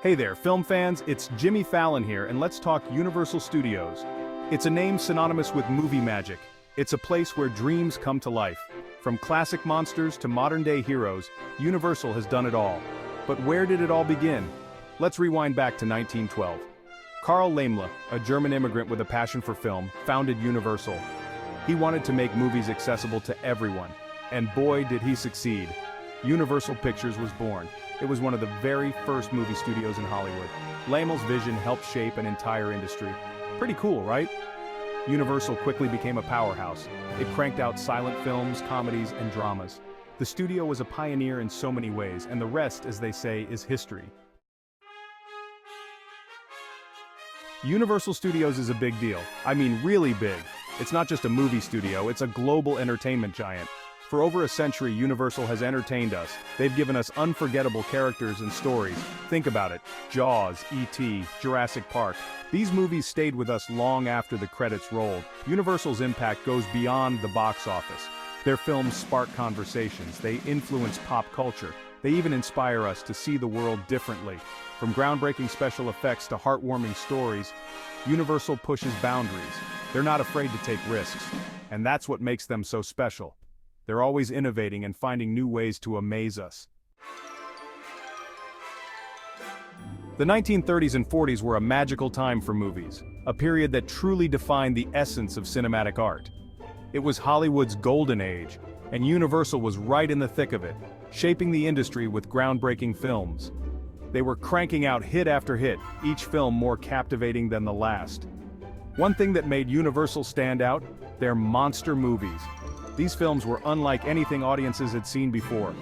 Hey there, film fans, it's Jimmy Fallon here, and let's talk Universal Studios. It's a name synonymous with movie magic. It's a place where dreams come to life. From classic monsters to modern-day heroes, Universal has done it all. But where did it all begin? Let's rewind back to 1912. Carl Laemmle, a German immigrant with a passion for film, founded Universal. He wanted to make movies accessible to everyone. And boy, did he succeed. Universal Pictures was born. It was one of the very first movie studios in Hollywood. Laemmle's vision helped shape an entire industry. Pretty cool, right? Universal quickly became a powerhouse. It cranked out silent films, comedies, and dramas. The studio was a pioneer in so many ways, and the rest, as they say, is history. Universal Studios is a big deal. I mean, really big. It's not just a movie studio, it's a global entertainment giant. For over a century, Universal has entertained us. They've given us unforgettable characters and stories. Think about it. Jaws, E.T., Jurassic Park. These movies stayed with us long after the credits rolled. Universal's impact goes beyond the box office. Their films spark conversations. They influence pop culture. They even inspire us to see the world differently. From groundbreaking special effects to heartwarming stories, Universal pushes boundaries. They're not afraid to take risks. And that's what makes them so special. They're always innovating and finding new ways to amaze us. The 1930s and 40s were a magical time for movies, a period that truly defined the essence of cinematic art. It was Hollywood's golden age, and Universal was right in the thick of it, shaping the industry with groundbreaking films. They were cranking out hit after hit, each film more captivating than the last. One thing that made Universal stand out? Their monster movies. These films were unlike anything audiences had seen before.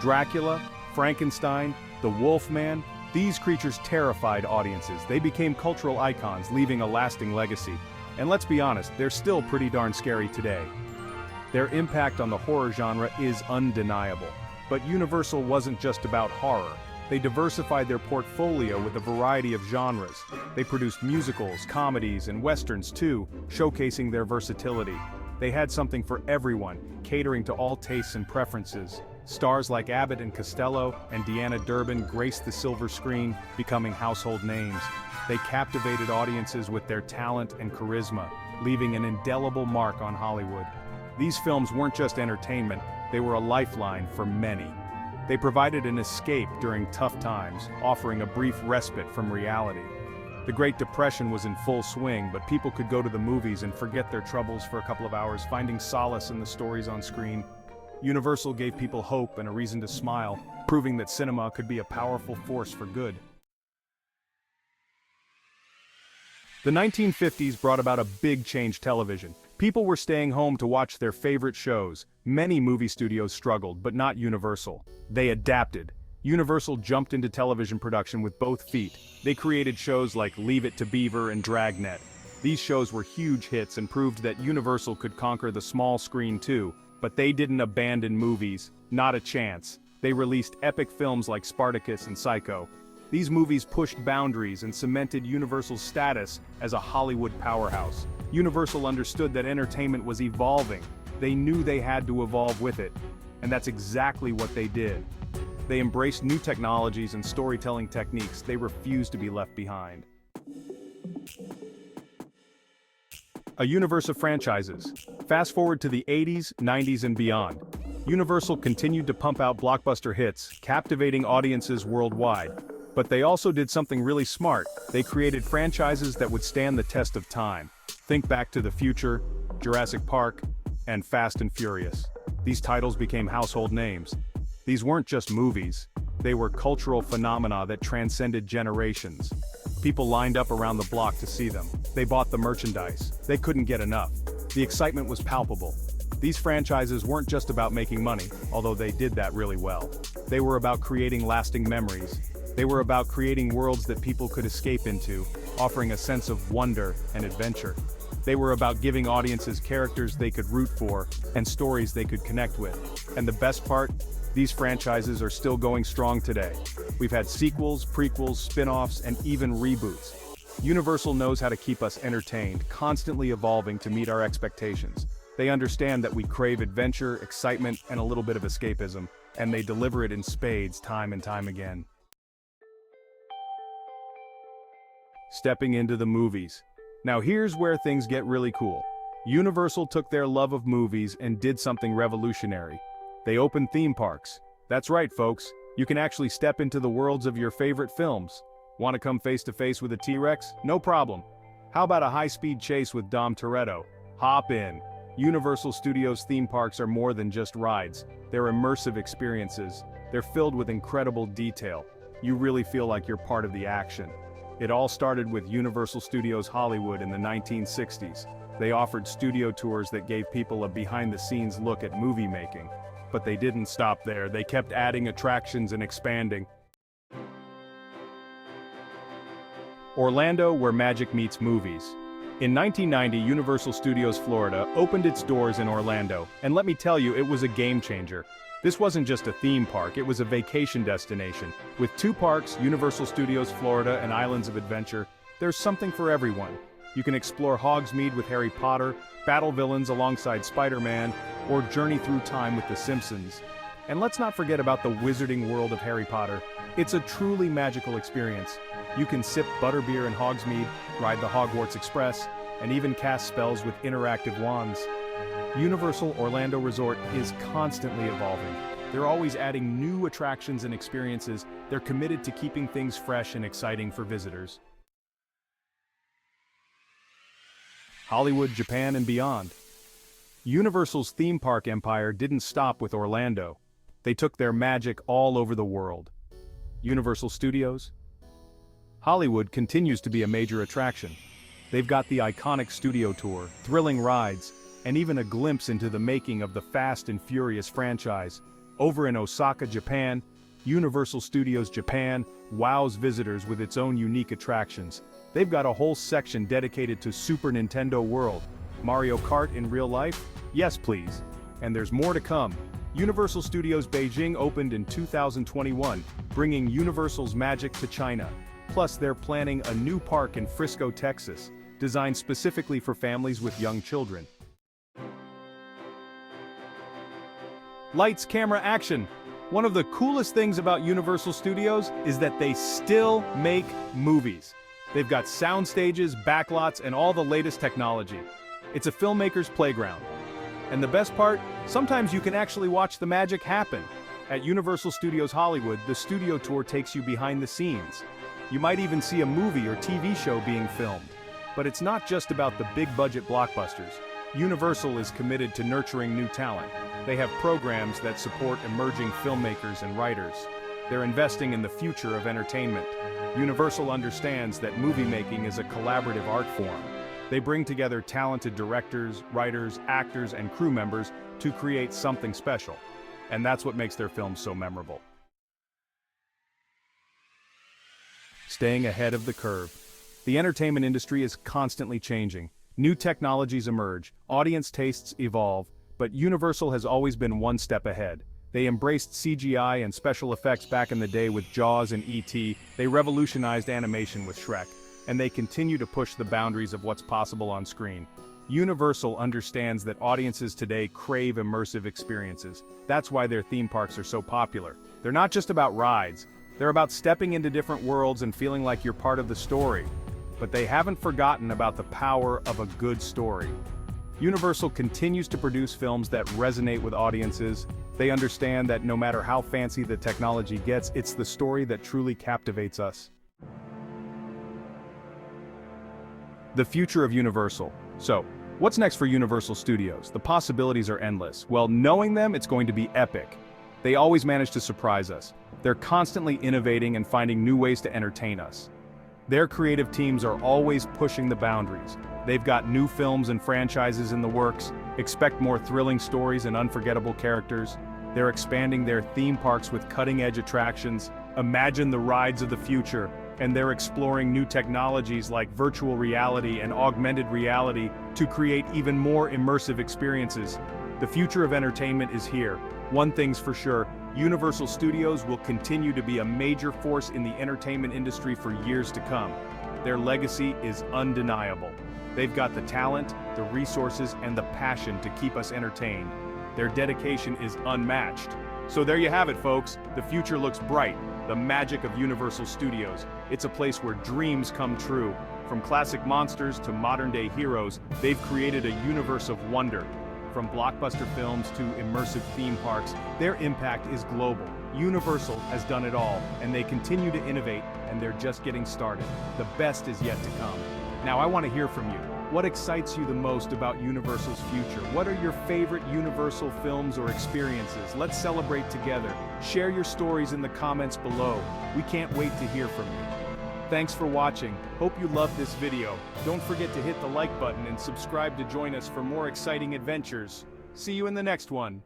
Dracula, Frankenstein, the Wolfman, these creatures terrified audiences. They became cultural icons, leaving a lasting legacy. And let's be honest, they're still pretty darn scary today. Their impact on the horror genre is undeniable. But Universal wasn't just about horror. They diversified their portfolio with a variety of genres. They produced musicals, comedies, and westerns too, showcasing their versatility. They had something for everyone, catering to all tastes and preferences. Stars like Abbott and Costello and Deanna Durbin graced the silver screen, becoming household names. They captivated audiences with their talent and charisma, leaving an indelible mark on Hollywood. These films weren't just entertainment, they were a lifeline for many. They provided an escape during tough times, offering a brief respite from reality. The Great Depression was in full swing, but people could go to the movies and forget their troubles for a couple of hours, finding solace in the stories on screen. Universal gave people hope and a reason to smile, proving that cinema could be a powerful force for good. The 1950s brought about a big change television. People were staying home to watch their favorite shows. Many movie studios struggled, but not Universal. They adapted. Universal jumped into television production with both feet. They created shows like Leave It to Beaver and Dragnet. These shows were huge hits and proved that Universal could conquer the small screen too. But they didn't abandon movies. Not a chance. They released epic films like Spartacus and Psycho. These movies pushed boundaries and cemented Universal's status as a Hollywood powerhouse. Universal understood that entertainment was evolving. They knew they had to evolve with it. And that's exactly what they did. They embraced new technologies and storytelling techniques. They refused to be left behind. A universe of franchises. Fast forward to the 80s, 90s, and beyond. Universal continued to pump out blockbuster hits, captivating audiences worldwide. But they also did something really smart. They created franchises that would stand the test of time. Think Back to the Future, Jurassic Park, and Fast and Furious. These titles became household names. These weren't just movies. They were cultural phenomena that transcended generations. People lined up around the block to see them. They bought the merchandise. They couldn't get enough. The excitement was palpable. These franchises weren't just about making money, although they did that really well. They were about creating lasting memories. They were about creating worlds that people could escape into, offering a sense of wonder and adventure. They were about giving audiences characters they could root for and stories they could connect with. And the best part? These franchises are still going strong today. We've had sequels, prequels, spin-offs, and even reboots. Universal knows how to keep us entertained, constantly evolving to meet our expectations. They understand that we crave adventure, excitement, and a little bit of escapism, and they deliver it in spades time and time again. stepping into the movies. Now here's where things get really cool. Universal took their love of movies and did something revolutionary. They opened theme parks. That's right, folks. You can actually step into the worlds of your favorite films. Want to come face to face with a T-Rex? No problem. How about a high-speed chase with Dom Toretto? Hop in. Universal Studios theme parks are more than just rides. They're immersive experiences. They're filled with incredible detail. You really feel like you're part of the action. It all started with Universal Studios Hollywood in the 1960s. They offered studio tours that gave people a behind-the-scenes look at movie making. But they didn't stop there. They kept adding attractions and expanding. Orlando, where magic meets movies. In 1990, Universal Studios Florida opened its doors in Orlando, and let me tell you, it was a game changer. This wasn't just a theme park, it was a vacation destination. With 2 parks, Universal Studios Florida and Islands of Adventure, there's something for everyone. You can explore Hogsmeade with Harry Potter, battle villains alongside Spider-Man, or journey through time with The Simpsons. And let's not forget about the wizarding world of Harry Potter. It's a truly magical experience. You can sip butterbeer in Hogsmeade, ride the Hogwarts Express, and even cast spells with interactive wands. Universal Orlando Resort is constantly evolving. They're always adding new attractions and experiences. They're committed to keeping things fresh and exciting for visitors. Hollywood, Japan, and beyond. Universal's theme park empire didn't stop with Orlando. They took their magic all over the world. Universal Studios? Hollywood continues to be a major attraction. They've got the iconic studio tour, thrilling rides, and even a glimpse into the making of the Fast and Furious franchise. Over in Osaka, Japan, Universal Studios Japan wows visitors with its own unique attractions. They've got a whole section dedicated to Super Nintendo World. Mario Kart in real life? Yes, please. And there's more to come. Universal Studios Beijing opened in 2021, bringing Universal's magic to China. Plus, they're planning a new park in Frisco, Texas, designed specifically for families with young children. Lights, camera, action. One of the coolest things about Universal Studios is that they still make movies. They've got sound stages, backlots, and all the latest technology. It's a filmmaker's playground. And the best part, sometimes you can actually watch the magic happen. At Universal Studios Hollywood, the studio tour takes you behind the scenes. You might even see a movie or TV show being filmed. But it's not just about the big-budget blockbusters. Universal is committed to nurturing new talent. They have programs that support emerging filmmakers and writers. They're investing in the future of entertainment. Universal understands that movie making is a collaborative art form. They bring together talented directors, writers, actors, and crew members to create something special. And that's what makes their films so memorable. Staying ahead of the curve. The entertainment industry is constantly changing. New technologies emerge, audience tastes evolve, but Universal has always been one step ahead. They embraced CGI and special effects back in the day with Jaws and E.T., they revolutionized animation with Shrek, and they continue to push the boundaries of what's possible on screen. Universal understands that audiences today crave immersive experiences. That's why their theme parks are so popular. They're not just about rides, they're about stepping into different worlds and feeling like you're part of the story. But they haven't forgotten about the power of a good story. Universal continues to produce films that resonate with audiences. They understand that no matter how fancy the technology gets, it's the story that truly captivates us. The future of Universal. So, what's next for Universal Studios? The possibilities are endless. Well, knowing them, it's going to be epic. They always manage to surprise us. They're constantly innovating and finding new ways to entertain us. Their creative teams are always pushing the boundaries. They've got new films and franchises in the works. Expect more thrilling stories and unforgettable characters. They're expanding their theme parks with cutting-edge attractions. Imagine the rides of the future. And they're exploring new technologies like virtual reality and augmented reality to create even more immersive experiences. The future of entertainment is here. One thing's for sure, Universal Studios will continue to be a major force in the entertainment industry for years to come. Their legacy is undeniable. They've got the talent, the resources, and the passion to keep us entertained. Their dedication is unmatched. So there you have it, folks. The future looks bright. The magic of Universal Studios. It's a place where dreams come true. From classic monsters to modern-day heroes, they've created a universe of wonder. From blockbuster films to immersive theme parks, their impact is global. Universal has done it all, and they continue to innovate, and they're just getting started. The best is yet to come. Now I want to hear from you. What excites you the most about Universal's future? What are your favorite Universal films or experiences? Let's celebrate together. Share your stories in the comments below. We can't wait to hear from you. Thanks for watching. Hope you loved this video. Don't forget to hit the like button and subscribe to join us for more exciting adventures. See you in the next one.